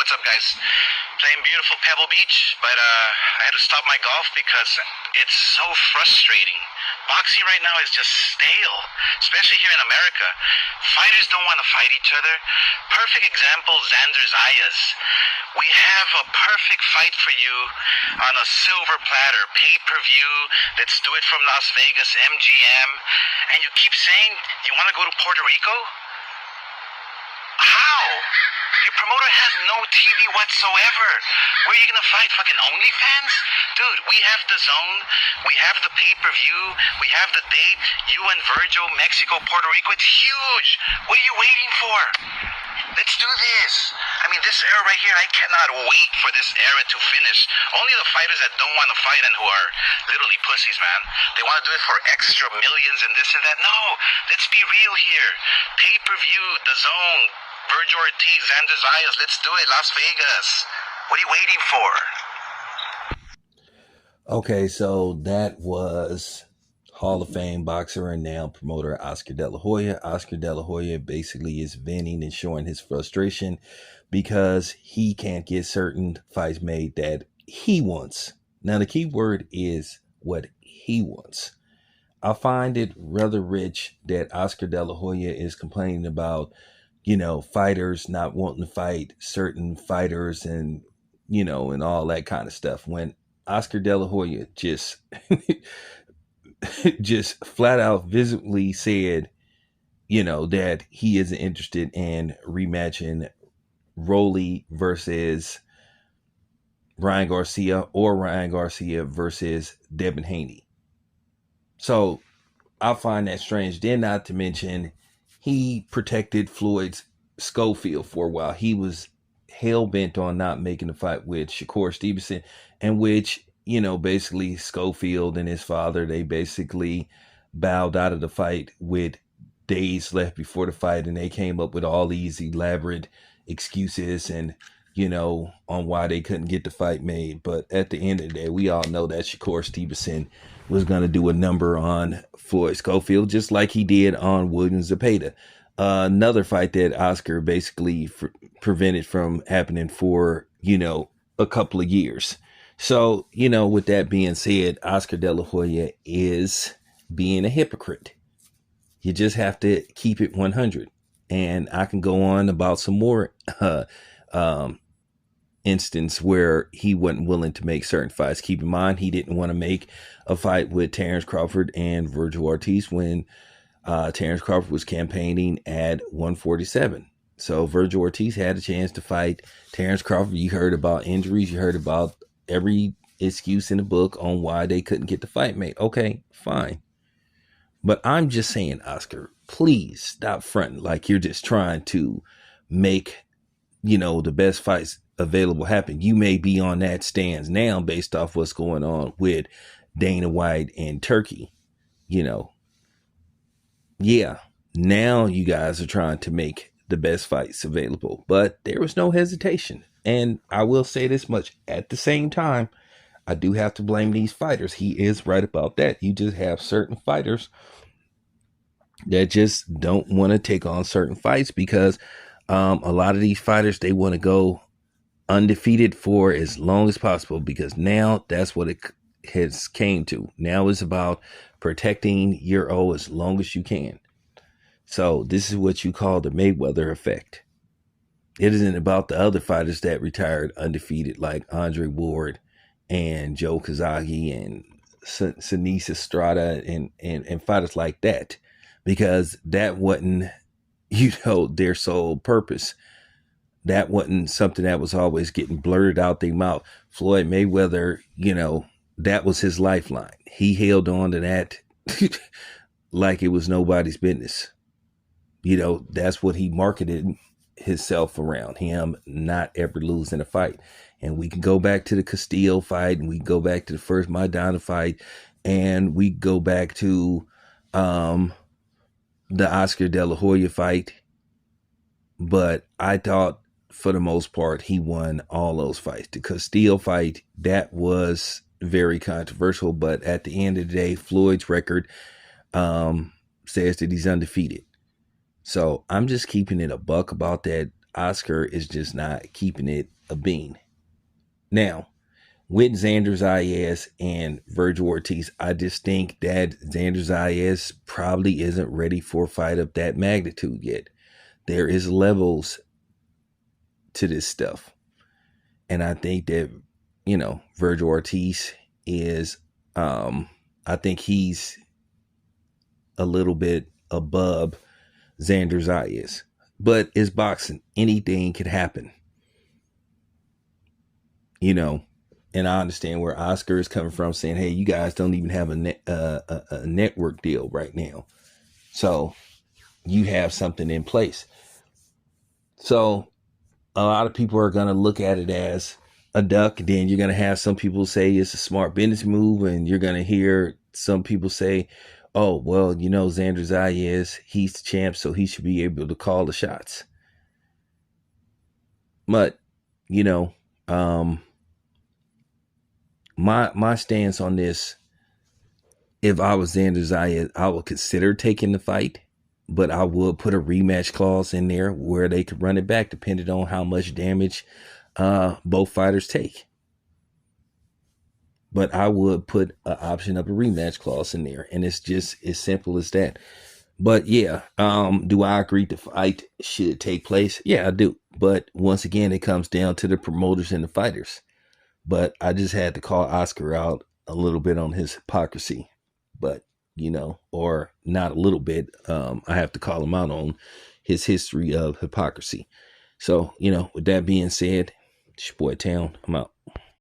what's up, guys? Playing beautiful Pebble Beach, but I had to stop my golf because it's so frustrating. Boxing right now is just stale, especially here in America. Fighters don't want to fight each other. Perfect example, Xander Zayas. We have a perfect fight for you on a silver platter, pay-per-view. Let's do it from Las Vegas, MGM. And you keep saying you want to go to Puerto Rico? How? Your promoter has no TV whatsoever. Where are you going to fight? Fucking OnlyFans? Dude, we have the zone. We have the pay-per-view. We have the date. You and Virgil, Mexico, Puerto Rico. It's huge. What are you waiting for? Let's do this. I mean, this era right here, I cannot wait for this era to finish. Only the fighters that don't want to fight and who are literally pussies, man. They want to do it for extra millions and this and that. No, let's be real here. Pay-per-view, the zone, Virgil Ortiz, Xander Zayas, let's do it, Las Vegas. What are you waiting for? Okay, so that was Hall of Fame boxer and now promoter Oscar De La Hoya. Oscar De La Hoya basically is venting and showing his frustration because he can't get certain fights made that he wants. Now, the key word is what he wants. I find it rather rich that Oscar De La Hoya is complaining about, fighters not wanting to fight certain fighters and, and all that kind of stuff. When Oscar De La Hoya just just flat out visibly said, that he isn't interested in rematching Rolly versus Ryan Garcia or Ryan Garcia versus Devin Haney. So I find that strange. Then not to mention, he protected Floyd Schofield for a while. He was hell-bent on not making a fight with Shakur Stevenson, in which, basically Schofield and his father, they basically bowed out of the fight with days left before the fight, and they came up with all these elaborate excuses and, on why they couldn't get the fight made. But at the end of the day, we all know that Shakur Stevenson was going to do a number on Floyd Schofield, just like he did on William Zepeda. Another fight that Oscar basically prevented from happening for, a couple of years. So, with that being said, Oscar De La Hoya is being a hypocrite. You just have to keep it 100. And I can go on about some more instance where he wasn't willing to make certain fights. Keep in mind, he didn't want to make a fight with Terrence Crawford and Virgil Ortiz when Terrence Crawford was campaigning at 147. So Virgil Ortiz had a chance to fight Terrence Crawford. You heard about injuries. You heard about every excuse in the book on why they couldn't get the fight made. Okay, fine. But I'm just saying, Oscar, please stop fronting like you're just trying to make, the best fights available happen. You may be on that stance now based off what's going on with Dana White and Turkey. Yeah, now you guys are trying to make the best fights available, but there was no hesitation. And I will say this much, at the same time, I do have to blame these fighters. He is right about that. You just have certain fighters that just don't want to take on certain fights because a lot of these fighters, they want to go undefeated for as long as possible because now that's what it has came to. Now it's about protecting your O as long as you can. So this is what you call the Mayweather effect. It isn't about the other fighters that retired undefeated like Andre Ward and Joe Kazagi and Sinise Estrada and fighters like that, because that wasn't, their sole purpose. That wasn't something that was always getting blurted out their mouth. Floyd Mayweather, that was his lifeline. He held on to that like it was nobody's business. That's what he marketed himself around, him not ever losing a fight. And we can go back to the Castillo fight, and we can go back to the first Maidana fight, and we go back to the Oscar De La Hoya fight. But I thought for the most part he won all those fights. The Castillo fight, that was very controversial, but at the end of the day, Floyd's record says that he's undefeated. So I'm just keeping it a buck about that. Oscar is just not keeping it a bean. Now, with Xander Zayas and Virgil Ortiz, I just think that Xander Zayas probably isn't ready for a fight of that magnitude yet. There is levels to this stuff. And I think that, Virgil Ortiz is, I think he's a little bit above Xander Zayas. But it's boxing. Anything could happen. And I understand where Oscar is coming from, saying, hey, you guys don't even have a network deal right now. So you have something in place. So a lot of people are going to look at it as a duck. Then you're going to have some people say it's a smart business move. And you're going to hear some people say, oh, well, Xander Zayas, he's the champ, so he should be able to call the shots. But, my stance on this, if I was Xander Zayas, I would consider taking the fight, but I would put a rematch clause in there where they could run it back depending on how much damage both fighters take. But I would put an option of a rematch clause in there, and it's just as simple as that. But yeah, do I agree the fight should take place? Yeah, I do. But once again, it comes down to the promoters and the fighters. But I just had to call Oscar out a little bit on his hypocrisy. But, or not a little bit. I have to call him out on his history of hypocrisy. So, with that being said, it's your boy Town. I'm out.